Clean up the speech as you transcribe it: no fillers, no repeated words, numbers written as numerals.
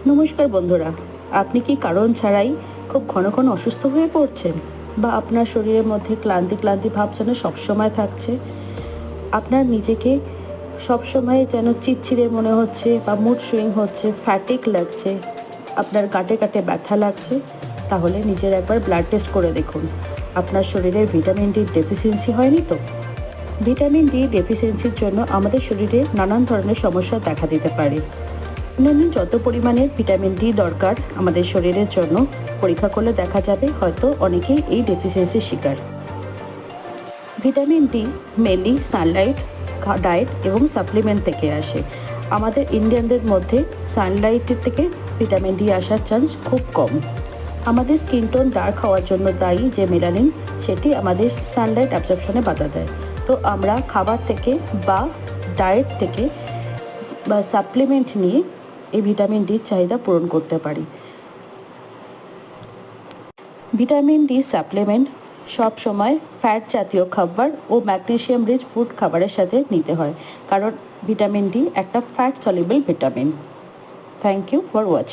নমস্কার বন্ধুরা, আপনি কি কারণ ছাড়াই খুব ঘন ঘন অসুস্থ হয়ে পড়ছেন, বা আপনার শরীরের মধ্যে ক্লান্তি ক্লান্তি ভাব যেন সবসময় থাকছে? আপনার নিজেকে সবসময় যেন চিড়চিড়ে মনে হচ্ছে, বা মুড সুইং হচ্ছে, ফ্যাটিক লাগছে, আপনার গাঁটে গাঁটে ব্যথা লাগছে? তাহলে নিজের একবার ব্লাড টেস্ট করে দেখুন। আপনার শরীরের ভিটামিন ডি ডেফিসিয়েন্সি হয়নি তো? ভিটামিন ডি ডেফিসিয়েন্সির জন্য আমাদের শরীরে নানান ধরনের সমস্যা দেখা দিতে পারে। দৈনন্দিন যত পরিমাণে ভিটামিন ডি দরকার আমাদের শরীরের জন্য, পরীক্ষা করলে দেখা যাবে হয়তো অনেকেই এই ডেফিসিয়েন্সির শিকার। Vitamin D mainly Sunlight, diet এবং সাপ্লিমেন্ট থেকে আসে। আমাদের ইন্ডিয়ানদের মধ্যে সানলাইটের থেকে ভিটামিন ডি আসার চান্স খুব কম। আমাদের স্কিন টোন ডার্ক হওয়ার জন্য দায়ী যে মেলানিন, সেটি আমাদের সানলাইট অ্যাবজর্পশনে বাধা দেয়। তো আমরা খাবার থেকে বা ডায়েট থেকে বা সাপ্লিমেন্ট নিয়ে এই ভিটামিন ডির চাহিদা পূরণ করতে পারি। ভিটামিন ডি সাপ্লিমেন্ট সব সময় ফ্যাট জাতীয় খাবার ও ম্যাগনেসিয়াম রিচ ফুড খাবারের সাথে নিতে হয়, কারণ ভিটামিন ডি একটা fat soluble vitamin. Thank you for watching.